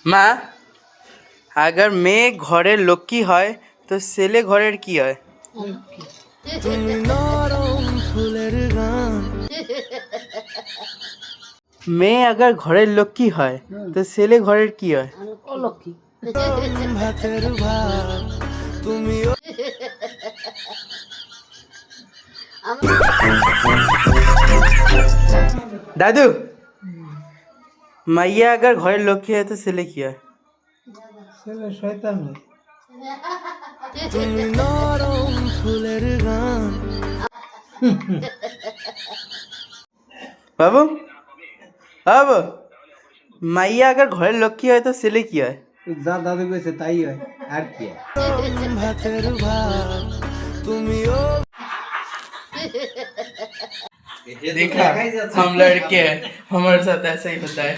মা, अगर মেয়ে ঘরের লক্ষ্মী হয় তো ছেলে ঘরের কি হয়? মেয়ে अगर ঘরের লক্ষ্মী হয় তো ছেলে ঘরের কি হয়? অলক্ষী। दादू, मैया अगर घरेর লক্ষ্মী হয় তো ছেলে কি হয়? ছেলে শয়তান হয়। বাবু, বাবু, মাইয়া अगर ঘরের লক্ষ্মী হয় তো ছেলে কি হয়? যা দাদু কইছে তাই হয়, আর কি হয়? देखा, हम लड़के हैं, हमारे साथ ऐसा ही होता है।